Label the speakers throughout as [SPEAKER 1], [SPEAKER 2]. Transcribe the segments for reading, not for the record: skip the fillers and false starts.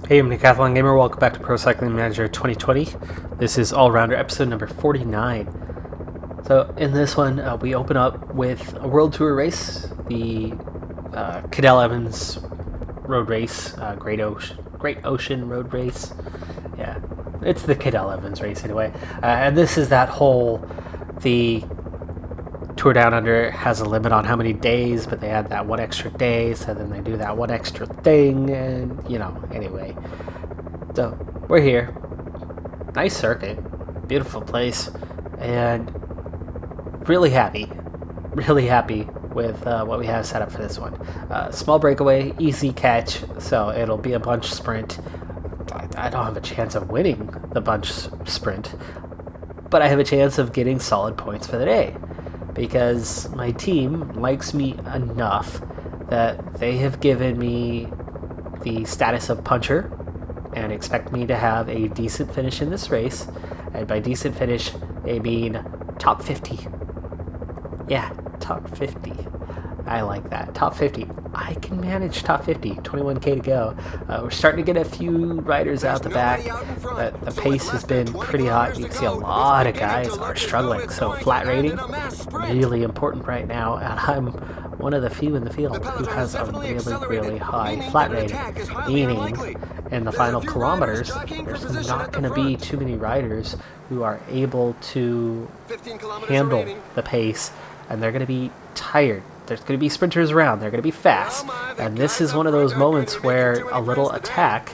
[SPEAKER 1] Hey, I'm Decathlon Gamer. Welcome back to Pro Cycling Manager 2020. This is All-Rounder episode number 49. So in this one, we open up with a World Tour race, the Cadel Evans Road Race, Great Ocean Road Race. Yeah, it's the Cadel Evans race anyway. And this is that whole, the Tour Down Under has a limit on how many days, but they add that one extra day, so then they do that one extra thing, and, anyway. So, we're here. Nice circuit. Beautiful place. And really happy with what we have set up for this one. Small breakaway, easy catch, so it'll be a bunch sprint. I don't have a chance of winning the bunch sprint, but I have a chance of getting solid points for the day, because my team likes me enough that they have given me the status of puncher and expect me to have a decent finish in this race. And by decent finish, they mean top 50. Yeah, top 50. I like that. Top 50. I can manage top 50. 21k to go. We're starting to get a few riders out the back, but the pace has been pretty hot. You can see a lot of guys are struggling. So flat rating, really important right now. And I'm one of the few in the field who has a really high flat rating. Meaning, in the final kilometers, there's not going to be too many riders who are able to handle the pace, and they're going to be tired. There's going to be sprinters around. They're going to be fast. And this is one of those moments where a little attack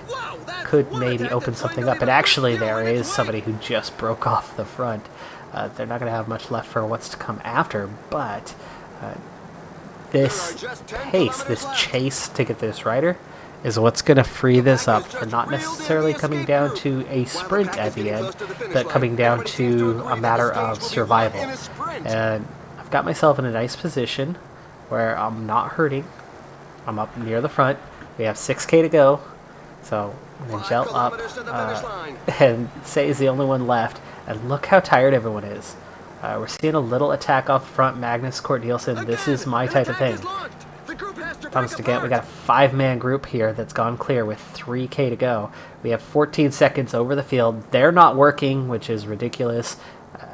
[SPEAKER 1] could maybe open something up. And actually, there is somebody who just broke off the front. They're not going to have much left for what's to come after. But this pace, this chase to get this rider, is what's going to free this up for not necessarily coming down to a sprint at the end, but coming down to a matter of survival. And I've got myself in a nice position where I'm not hurting. I'm up near the front. We have 6k to go, so I'm going to gel up and Say is the only one left. And look how tired everyone is. We're seeing a little attack off front. Magnus, Kort Nielsen, this is my type of thing. Thomas DeGant, we got a 5-man group here that's gone clear with 3k to go. We have 14 seconds over the field. They're not working, which is ridiculous.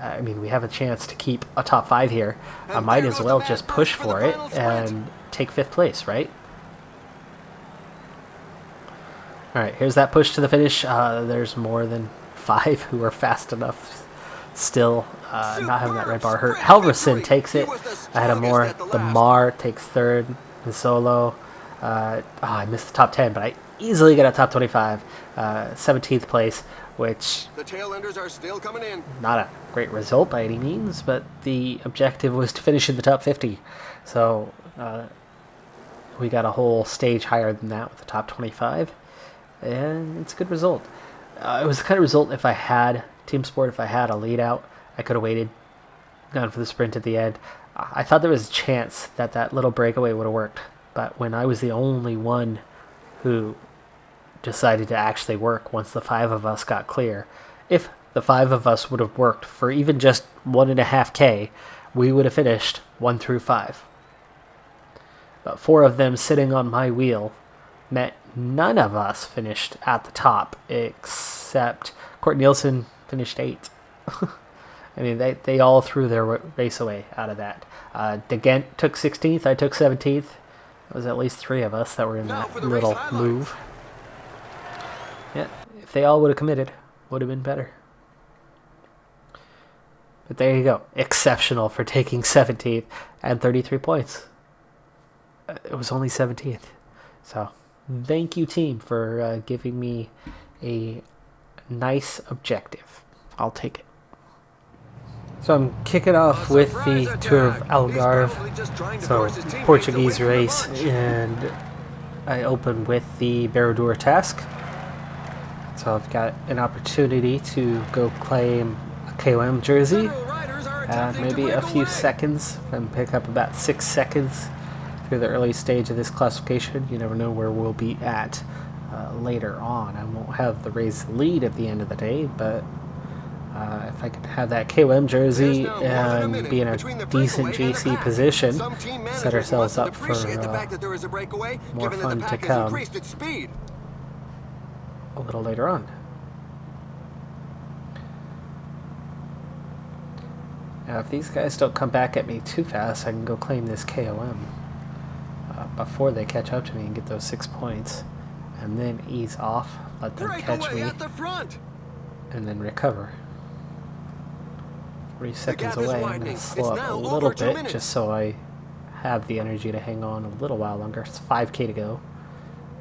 [SPEAKER 1] I mean, we have a chance to keep a top 5 here. I might as well just push for it and take 5th place, right? Alright, here's that push to the finish. There's more than 5 who are fast enough still, not having that red bar hurt. Helverson takes it ahead of Moore. The Mar takes 3rd in solo. I missed the top 10, but I easily get a top 25. 17th place, which
[SPEAKER 2] the tail enders are still coming in.
[SPEAKER 1] Not a great result by any means, but the objective was to finish in the top 50. So we got a whole stage higher than that with the top 25, and it's a good result. It was the kind of result, if I had Team Sport, if I had a lead out, I could have waited, gone for the sprint at the end. I thought there was a chance that that little breakaway would have worked, but when I was the only one who decided to actually work once the 5 of us got clear, if the 5 of us would have worked for even just 1.5k, we would have finished 1 through 5. But 4 of them sitting on my wheel meant none of us finished at the top, except Kort Nielsen finished 8. I mean, they all threw their race away out of that. DeGant took 16th, I took 17th. There was at least 3 of us that were in that little move. Yeah, if they all would have committed, would have been better. But there you go. Exceptional for taking 17th and 33 points. It was only 17th. So, thank you, team, for giving me a nice objective. I'll take it. So I'm kicking off with the Tour of Algarve, so Portuguese race, and I open with the Barradour task. So I've got an opportunity to go claim a KOM jersey, maybe a few seconds, and pick up about 6 seconds through the early stage of this classification. You never know where we'll be at later on. I won't have the race lead at the end of the day, but if I could have that KOM jersey and be in a decent GC position, set ourselves up for more fun to come. a little later on. Now, if these guys don't come back at me too fast, I can go claim this KOM before they catch up to me and get those 6 points, and then ease off, let them catch me,
[SPEAKER 2] at the front.
[SPEAKER 1] and then recover. 40 seconds
[SPEAKER 2] gap is
[SPEAKER 1] away, I'm going
[SPEAKER 2] widening.
[SPEAKER 1] to slow
[SPEAKER 2] It's
[SPEAKER 1] up a
[SPEAKER 2] now
[SPEAKER 1] little
[SPEAKER 2] over 2
[SPEAKER 1] bit
[SPEAKER 2] minutes.
[SPEAKER 1] just so I have the energy to hang on a little while longer. It's 5K to go,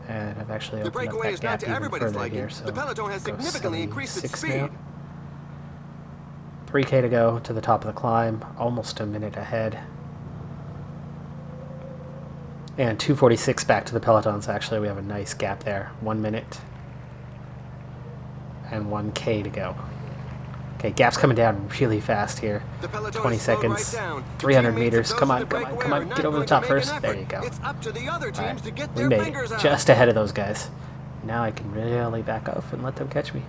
[SPEAKER 1] and I've actually
[SPEAKER 2] The
[SPEAKER 1] opened up
[SPEAKER 2] breakaway
[SPEAKER 1] that
[SPEAKER 2] is not
[SPEAKER 1] gap
[SPEAKER 2] to
[SPEAKER 1] even
[SPEAKER 2] everybody's
[SPEAKER 1] further
[SPEAKER 2] liking.
[SPEAKER 1] here. So
[SPEAKER 2] The peloton has
[SPEAKER 1] go
[SPEAKER 2] significantly increased its
[SPEAKER 1] 76 now.
[SPEAKER 2] speed.
[SPEAKER 1] 3K to go to the top of the climb, almost a minute ahead. And 246 back to the peloton, so actually we have a nice gap there. 1 minute and 1K to go. Okay, gap's coming down really fast here.
[SPEAKER 2] The peloton
[SPEAKER 1] 20
[SPEAKER 2] is slowed
[SPEAKER 1] seconds,
[SPEAKER 2] right down.
[SPEAKER 1] 300
[SPEAKER 2] Teammates of
[SPEAKER 1] meters.
[SPEAKER 2] those
[SPEAKER 1] Come
[SPEAKER 2] in
[SPEAKER 1] on,
[SPEAKER 2] the
[SPEAKER 1] come on,
[SPEAKER 2] breakaway
[SPEAKER 1] come
[SPEAKER 2] are
[SPEAKER 1] on.
[SPEAKER 2] not
[SPEAKER 1] Get over the
[SPEAKER 2] going to
[SPEAKER 1] top
[SPEAKER 2] make an
[SPEAKER 1] first. There
[SPEAKER 2] effort.
[SPEAKER 1] you go.
[SPEAKER 2] It's up to the other teams
[SPEAKER 1] Alright,
[SPEAKER 2] to get
[SPEAKER 1] we
[SPEAKER 2] their
[SPEAKER 1] made
[SPEAKER 2] fingers
[SPEAKER 1] it
[SPEAKER 2] out.
[SPEAKER 1] just ahead of those guys. Now I can really back off and let them catch me.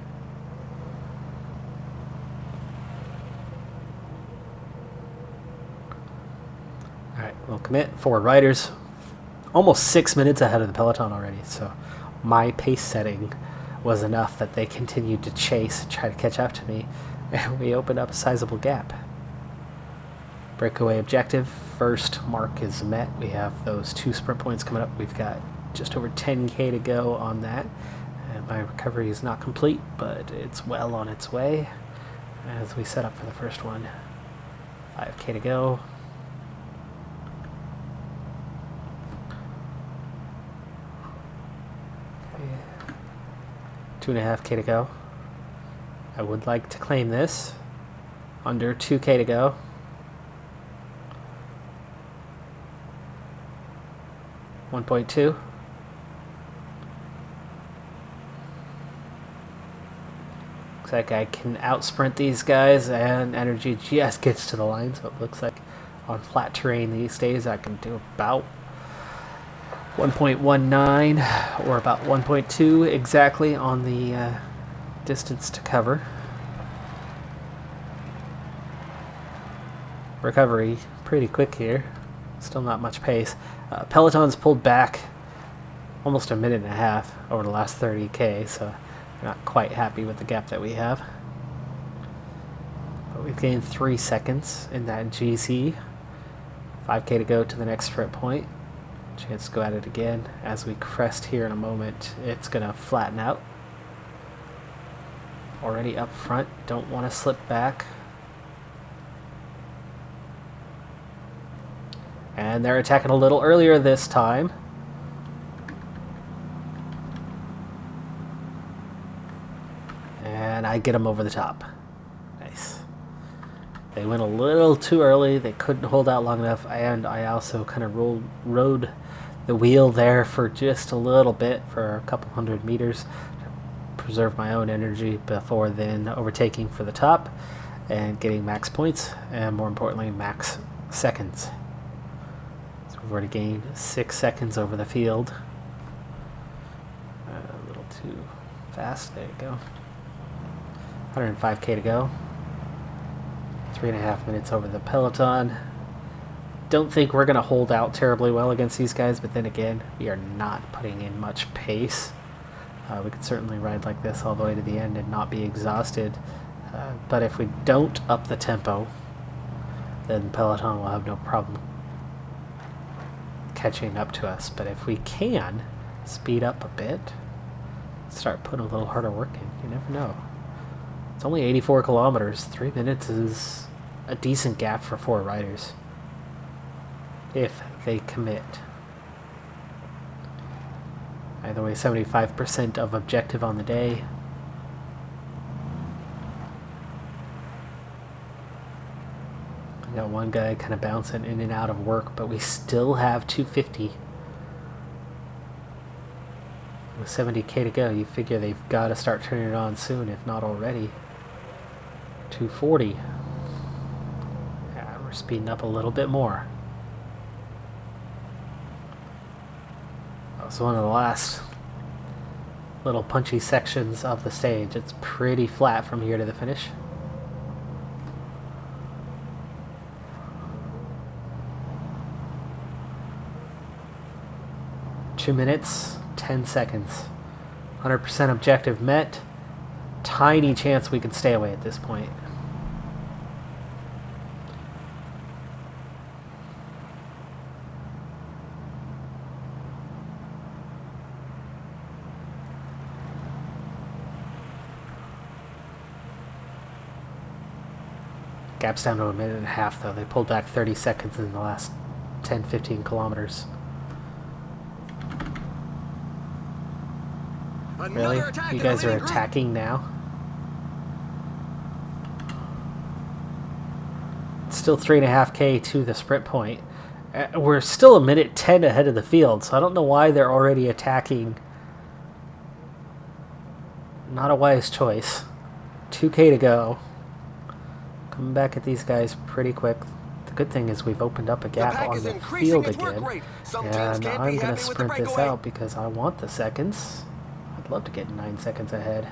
[SPEAKER 1] Alright, we'll commit. 4 riders. Almost 6 minutes ahead of the peloton already, so my pace setting was enough that they continued to chase and try to catch up to me, and we opened up a sizable gap. Breakaway objective, first mark is met. We have those 2 sprint points coming up. We've got just over 10K to go on that, and my recovery is not complete, but it's well on its way as we set up for the first one. 5K to go. Okay. 2.5K to go. I would like to claim this. Under 2K to go. .2. Looks like I can outsprint these guys, and energy just gets to the line, so it looks like on flat terrain these days I can do about 1.19 or about 1.2 exactly on the distance to cover. Recovery pretty quick here. Still not much pace. Peloton's pulled back almost a minute and a half over the last 30K, so I'm not quite happy with the gap that we have. But we've gained 3 seconds in that GC. 5K to go to the next sprint point. Chance to go at it again. As we crest here in a moment, it's going to flatten out. Already up front, don't want to slip back. And they're attacking a little earlier this time. And I get them over the top. Nice. They went a little too early. They couldn't hold out long enough. And I also kind of rode the wheel there for just a little bit, for a couple hundred meters, to preserve my own energy before then overtaking for the top and getting max points, and more importantly, max seconds. We've already gained 6 seconds over the field. A little too fast. There you go. 105K to go. 3.5 minutes over the peloton. Don't think we're going to hold out terribly well against these guys, but then again, we are not putting in much pace. We could certainly ride like this all the way to the end and not be exhausted. But if we don't up the tempo, then peloton will have no problem catching up to us. But if we can speed up a bit, start putting a little harder work in, you never know. It's only 84 kilometers. 3 minutes is a decent gap for 4 riders if they commit. Either way, 75% of objective on the day. Got one guy kind of bouncing in and out of work, but we still have 250. With 70K to go, you figure they've got to start turning it on soon, if not already. 240. Yeah, we're speeding up a little bit more. That was one of the last little punchy sections of the stage. It's pretty flat from here to the finish. Two minutes, 10 seconds. 100% objective met. Tiny chance we can stay away at this point. Gap's down to a minute and a half, though. They pulled back 30 seconds in the last 10-15 kilometers. Really? You guys are attacking now? It's still 3.5K to the sprint point. We're still a minute 10 ahead of the field, so I don't know why they're already attacking. Not a wise choice. 2K to go. Coming back at these guys pretty quick. The good thing is we've opened up a gap on the field again. And I'm going to sprint this out because I want the seconds. I'd love to get 9 seconds ahead.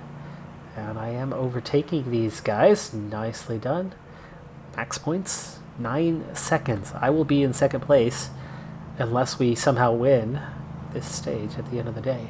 [SPEAKER 1] And I am overtaking these guys. Nicely done. Max points, 9 seconds. I will be in second place unless we somehow win this stage at the end of the day.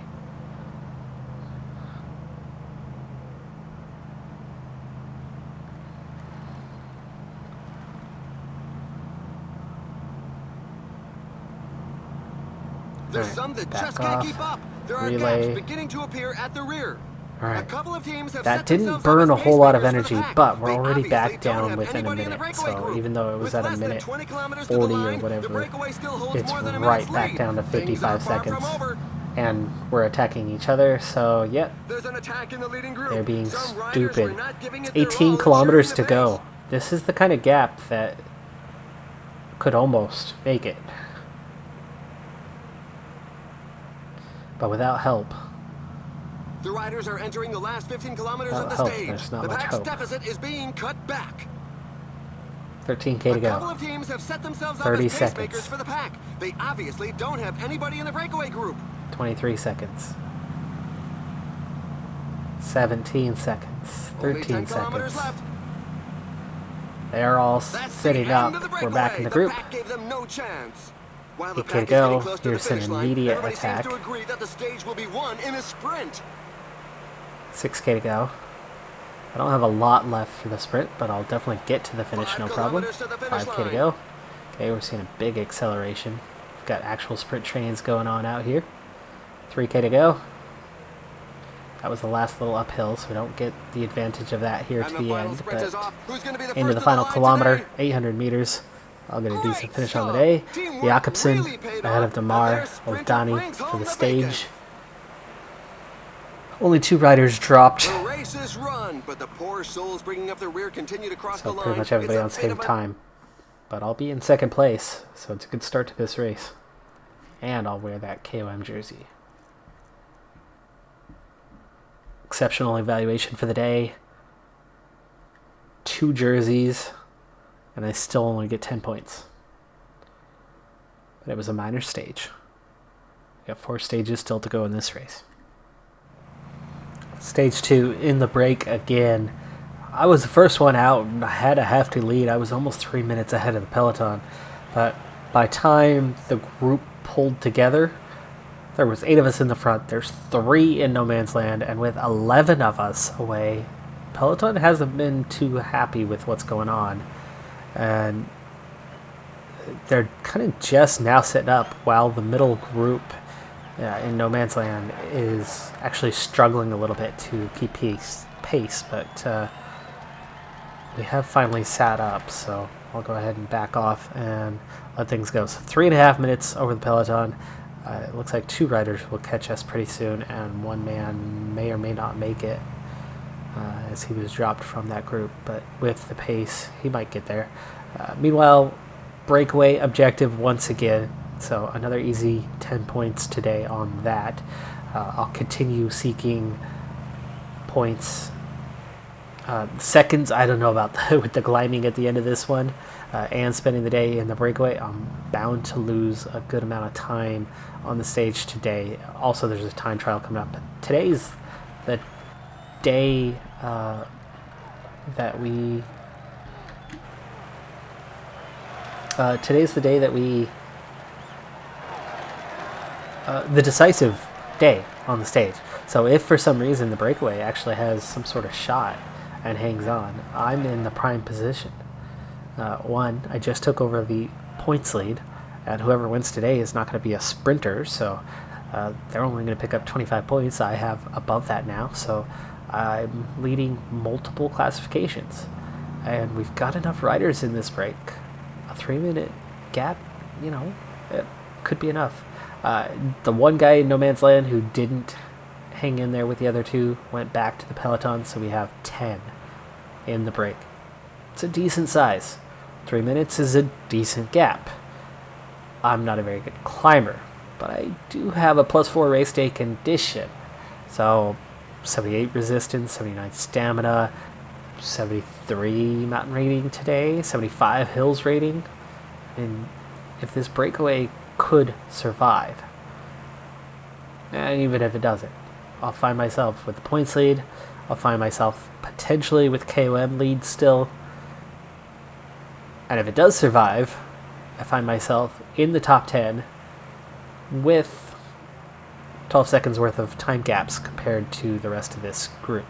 [SPEAKER 2] There's some that just can't keep up. There are gaps beginning to appear at the rear.
[SPEAKER 1] All right.
[SPEAKER 2] A couple of teams have
[SPEAKER 1] that didn't burn a whole lot of energy, but we're already back down within a minute. So even though it was at a minute 40 or whatever, it's right back down to 55 seconds. And we're attacking each other, so yep. They're being stupid. It's 18 kilometers to go. This is the kind of gap that could almost make it. But without help.
[SPEAKER 2] The riders are entering the last 15 kilometers of the stage. The pack's deficit is being cut back.
[SPEAKER 1] 13K to go.
[SPEAKER 2] A couple of teams have set themselves up
[SPEAKER 1] 30
[SPEAKER 2] as
[SPEAKER 1] seconds.
[SPEAKER 2] pacemakers for the pack. They obviously don't have anybody in the breakaway group.
[SPEAKER 1] 23 seconds. 17 seconds. 13 seconds.
[SPEAKER 2] Left.
[SPEAKER 1] They're all sitting up. We're back in the group. 8K to go. Here's an immediate attack. 6K to go. I don't have a lot left for the sprint, but I'll definitely get to the finish, no problem. 5K to go. Okay, we're seeing a big acceleration. We've got actual sprint trains going on out here. 3K to go. That was the last little uphill, so we don't get the advantage of that here to the end. But into the final kilometer, 800 meters. I'm going to do some finish on the day. Jakobsen ahead of Damar or Donnie for the stage. Only 2 riders dropped. So pretty much everybody on the same time. But I'll be in second place, so it's a good start to this race. And I'll wear that KOM jersey. Exceptional evaluation for the day. 2 jerseys. And I still only get 10 points. But it was a minor stage. We got 4 stages still to go in this race. Stage 2 in the break again. I was the first one out and I had a hefty lead. I was almost 3 minutes ahead of the peloton. But by the time the group pulled together, there was 8 of us in the front. There's 3 in no man's land. And with 11 of us away, peloton hasn't been too happy with what's going on. And they're kind of just now setting up while the middle group in no man's land is actually struggling a little bit to keep pace. But we have finally sat up, so I'll go ahead and back off and let things go. So 3.5 minutes over the peloton. It looks like 2 riders will catch us pretty soon, and 1 man may or may not make it. As he was dropped from that group, but with the pace, he might get there. Meanwhile, breakaway objective once again, so another easy 10 points today on that. I'll continue seeking points. Seconds, I don't know about with the climbing at the end of this one, and spending the day in the breakaway. I'm bound to lose a good amount of time on the stage today. Also, there's a time trial coming up. Today's the day that we today's the day that we the decisive day on the stage. So if for some reason the breakaway actually has some sort of shot and hangs on, I'm in the prime position. One, I just took over the points lead, and whoever wins today is not going to be a sprinter, so they're only going to pick up 25 points. I have above that now, so I'm leading multiple classifications. And we've got enough riders in this break. A 3-minute gap, you know, it could be enough. The one guy in No Man's Land who didn't hang in there with the other two went back to the peloton, so we have 10 in the break. It's a decent size. 3 minutes is a decent gap. I'm not a very good climber, but I do have a +4 race day condition. So 78 resistance, 79 stamina, 73 mountain rating today, 75 hills rating. And if this breakaway could survive, and even if it doesn't, I'll find myself with the points lead. I'll find myself potentially with KOM lead still. And if it does survive, I find myself in the top 10 with 12 seconds worth of time gaps compared to the rest of this group.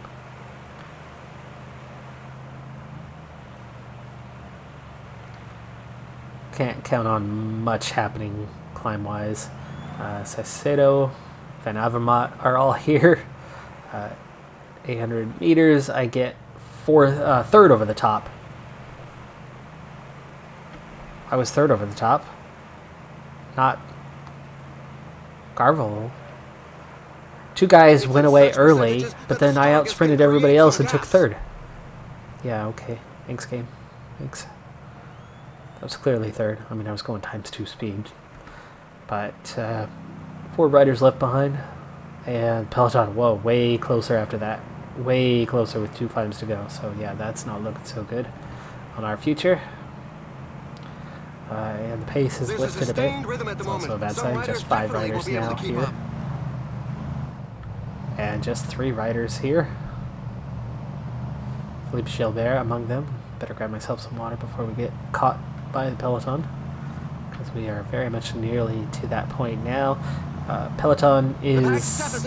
[SPEAKER 1] Can't count on much happening climb-wise. Saicedo, Van Avermaet are all here. 800 meters, I get third over the top. I was third over the top. Not Garvel. Two guys went away early, but then I out-sprinted everybody else and took third. Yeah, okay. Thanks, game. Thanks. That was clearly third. I mean, I was going ×2 speed. But 4 riders left behind. And peloton, whoa, way closer after that. Way closer with 2 climbs to go. So yeah, that's not looking so good on our future. And the pace is lifted a bit. It's also a bad sign. Just 5 riders now here. And just 3 riders here. Philippe Gilbert among them. Better grab myself some water before we get caught by the peloton, because we are very much nearly to that point now. Peloton is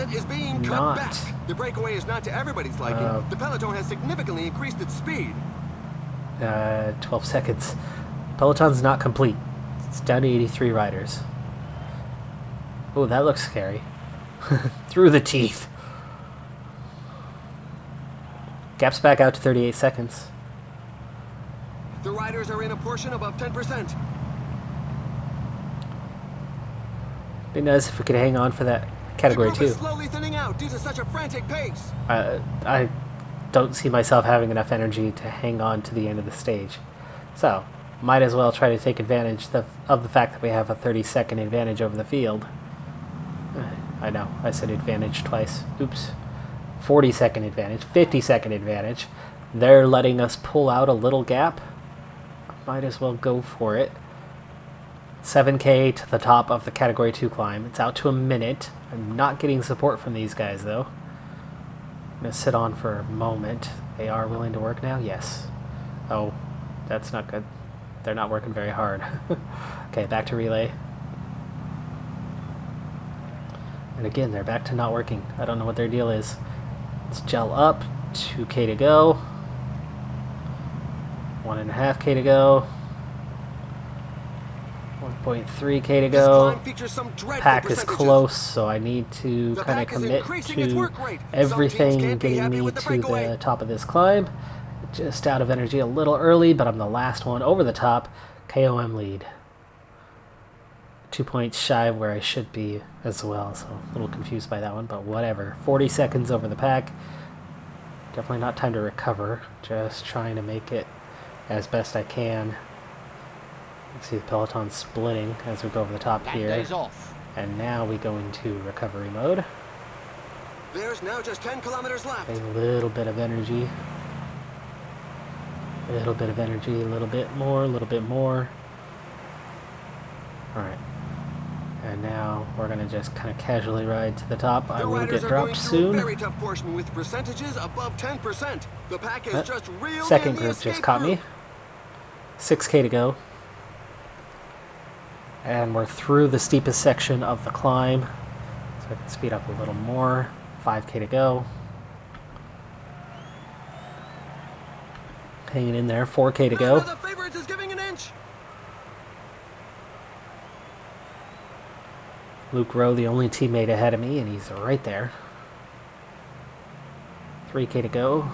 [SPEAKER 1] not...
[SPEAKER 2] The breakaway is not to everybody's liking. The peloton has significantly increased its speed.
[SPEAKER 1] 12 seconds. Peloton's not complete. It's down to 83 riders. Oh, that looks scary. Through the teeth. Gaps back out to 38 seconds.
[SPEAKER 2] The riders are in a portion above 10%.
[SPEAKER 1] Be nice if we could hang on for that category 2.
[SPEAKER 2] Slowly thinning out due to such a frantic pace.
[SPEAKER 1] I don't see myself having enough energy to hang on to the end of the stage. So, might as well try to take advantage of the fact that we have a 30-second advantage over the field. I know, I said advantage twice. Oops. 40-second advantage, 50-second advantage. They're letting us pull out a little gap. Might as well go for it. 7K to the top of the category 2 climb. It's out to a minute. I'm not getting support from these guys though. I'm gonna sit on for a moment. They are willing to work now? Yes. Oh, that's not good. They're not working very hard. Okay, back to relay. And again, they're back to not working. I don't know what their deal is. Let's gel up. 2K to go. 1.5K to go. 1.3K to go. Pack is close, so I need to kind of commit to everything getting me to the top of this climb. Just out of energy a little early, but I'm the last one over the top. KOM lead. 2 points shy of where I should be as well, so a little confused by that one, but whatever. 40 seconds over the pack. Definitely not time to recover. Just trying to make it as best I can. Let's see the peloton splitting as we go over the top here. And now we go into recovery mode.
[SPEAKER 2] There's now just 10 kilometers left.
[SPEAKER 1] A little bit of energy. A little bit of energy, a little bit more, a little bit more. Alright. And now we're going to just kind of casually ride to the top. I will get dropped soon.
[SPEAKER 2] Very tough portion with percentages above 10%. The pack is just real.
[SPEAKER 1] Second group just caught me. 6K to go. And we're through the steepest section of the climb. So I can speed up a little more. 5K to go. Hanging in there. 4K to go.
[SPEAKER 2] The favorite is giving an inch.
[SPEAKER 1] Luke Rowe, the only teammate ahead of me, and he's right there. 3K to go.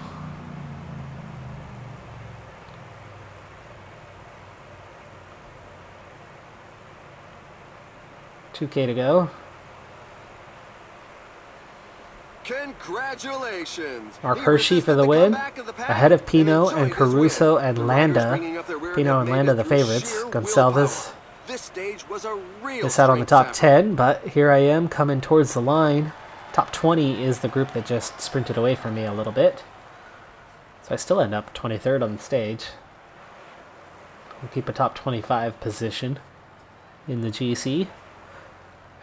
[SPEAKER 1] $2K to go.
[SPEAKER 2] Congratulations!
[SPEAKER 1] Mark Hershey for the win, ahead of Pino and Caruso and Landa. Pino and Landa the favorites. Gonçalves missed out on the top 10, but here I am coming towards the line. Top 20 is the group that just sprinted away from me a little bit. So I still end up 23rd on the stage. I'll keep a top 25 position in the GC.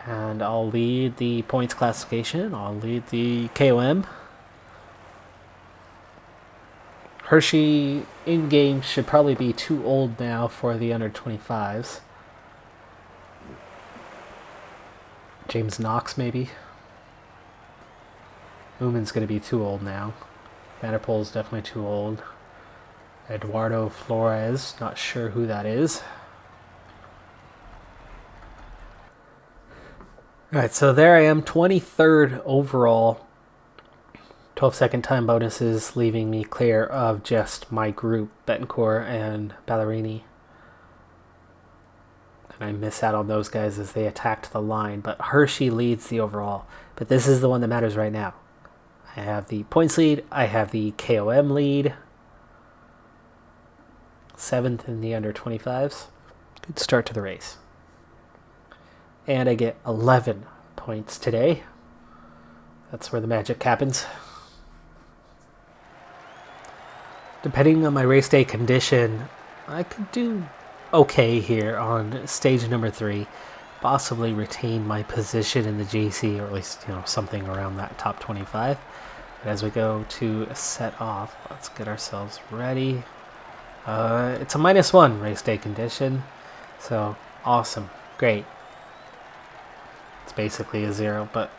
[SPEAKER 1] And I'll lead the points classification. I'll lead the KOM. Hershey in-game should probably be too old now for the under 25s. James Knox, maybe. Uman's going to be too old now. Vanderpool's definitely too old. Eduardo Flores, not sure who that is. Alright, so there I am, 23rd overall. 12-second time bonuses, leaving me clear of just my group, Betancourt and Ballerini. And I miss out on those guys as they attacked the line, but Hershey leads the overall. But this is the one that matters right now. I have the points lead, I have the KOM lead. 7th in the under 25s. Good start to the race. And I get 11 points today. That's where the magic happens. Depending on my race day condition, I could do okay here on stage number 3. Possibly retain my position in the GC, or at least, something around that top 25. But as we go to set off, let's get ourselves ready. It's a -1 race day condition. So, awesome. Great. It's basically a 0, but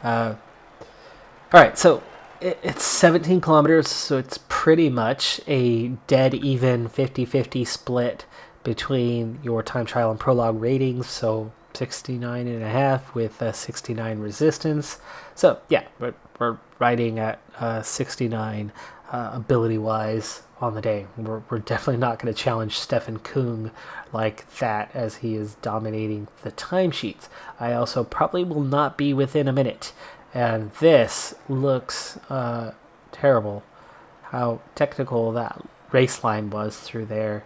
[SPEAKER 1] alright, so it's 17 kilometers, so it's pretty much a dead even 50-50 split between your time trial and prologue ratings, so 69.5 with 69 resistance. So yeah, we're riding at 69 ability wise on the day. We're definitely not going to challenge Stefan Kung like that, as he is dominating the timesheets. I also probably will not be within a minute, and this looks terrible. How technical that race line was through there,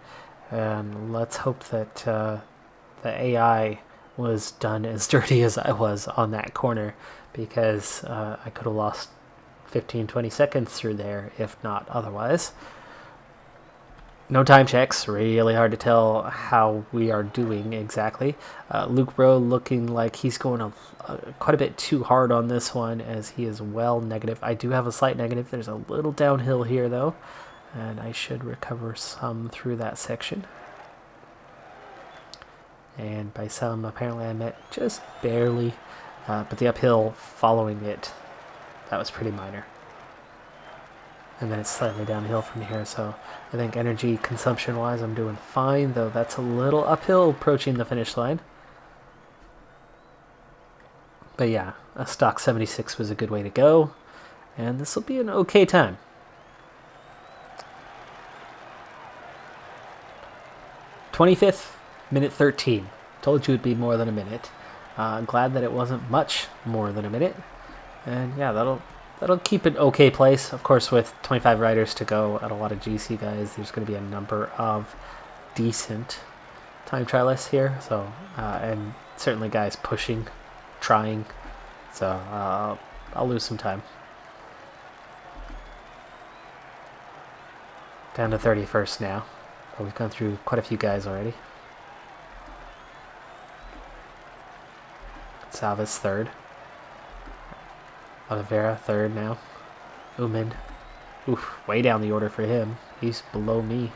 [SPEAKER 1] and let's hope that the AI was done as dirty as I was on that corner, because I could have lost 15-20 seconds through there if not otherwise. No time checks, really hard to tell how we are doing exactly. Luke Rowe looking like he's going quite a bit too hard on this one, as he is well negative. I do have a slight negative. There's a little downhill here though, and I should recover some through that section. And by some, apparently I meant just barely, but the uphill following it, that was pretty minor. And then it's slightly downhill from here, so I think energy consumption wise I'm doing fine, though that's a little uphill approaching the finish line. But yeah, a stock 76 was a good way to go, and this will be an okay time. '25th, minute 13. Told you it'd be more than a minute. Glad that it wasn't much more than a minute. And yeah, that'll keep an okay place. Of course, with 25 riders to go and a lot of GC guys, there's going to be a number of decent time trialists here. So, and certainly guys pushing, trying. So I'll lose some time. Down to 31st now. But we've gone through quite a few guys already. Salvis 3rd. Oliveira 3rd now. Uman. Oof, way down the order for him. He's below me.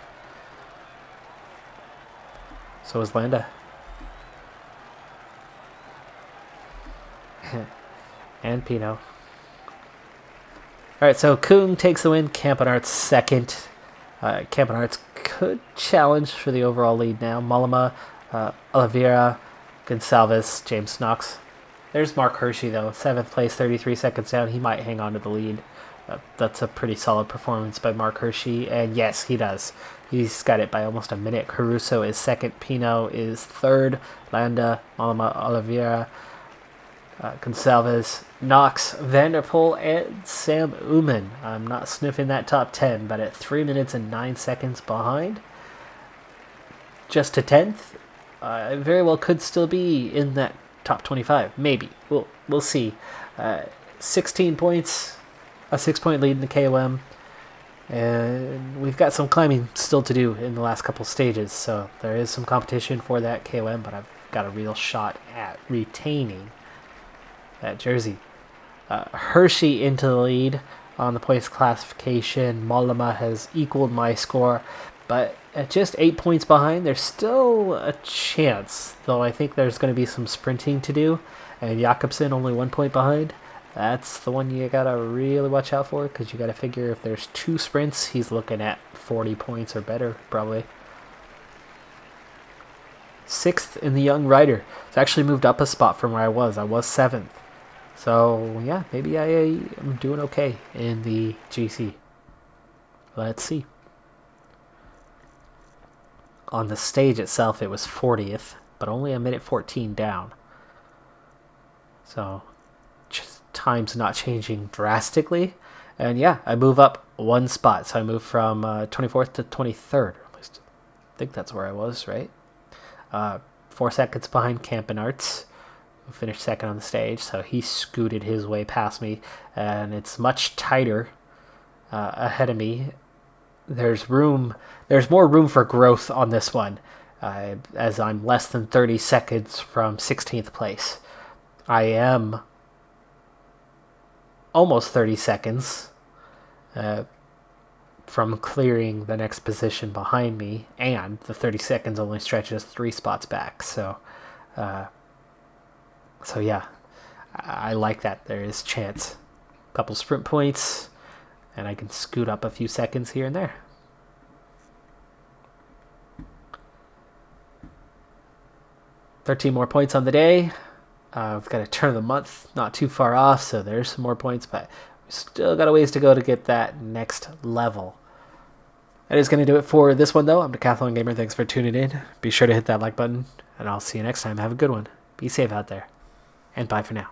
[SPEAKER 1] So is Landa. And Pino. All right, so Kung takes the win. Campenart's second. Campenart's could challenge for the overall lead now. Mollema, Oliveira, Gonçalves, James Knox. There's Mark Hershey, though. 7th place, 33 seconds down. He might hang on to the lead. That's a pretty solid performance by Mark Hershey. And yes, he does. He's got it by almost a minute. Caruso is second. Pino is third. Landa, Mollema, Oliveira, Gonçalves, Knox, Vanderpool, and Sam Oomen. I'm not sniffing that top 10, but at 3 minutes and 9 seconds behind, just to 10th, very well could still be in that top 25. Maybe. We'll see. 16 points, a 6-point lead in the KOM, and we've got some climbing still to do in the last couple stages, so there is some competition for that KOM, but I've got a real shot at retaining that jersey. Hershey into the lead on the points classification. Mollema has equaled my score, but at just 8 points behind, there's still a chance, though I think there's going to be some sprinting to do, and Jakobsen only 1 point behind. That's the one you gotta really watch out for, because you gotta figure if there's 2 sprints, he's looking at 40 points or better, probably. 6th in the young rider. It's actually moved up a spot from where I was. I was 7th. So, yeah, maybe I am doing okay in the GC. Let's see. On the stage itself, it was 40th, but only a minute 14 down. So, just time's not changing drastically. And yeah, I move up 1 spot. So I move from 24th to 23rd. At least I think that's where I was, right? 4 seconds behind Campenarts, who finished second on the stage, so he scooted his way past me, and it's much tighter ahead of me. There's more room for growth on this one, as I'm less than 30 seconds from 16th place. I am almost 30 seconds from clearing the next position behind me, and the 30 seconds only stretches 3 spots back. So yeah, I like that. There is chance. Couple sprint points, and I can scoot up a few seconds here and there. $13 more points on the day. I've got a turn of the month, not too far off, so there's some more points, but we still got a ways to go to get that next level. That is going to do it for this one, though. I'm Decathlon Gamer. Thanks for tuning in. Be sure to hit that like button, and I'll see you next time. Have a good one. Be safe out there, and bye for now.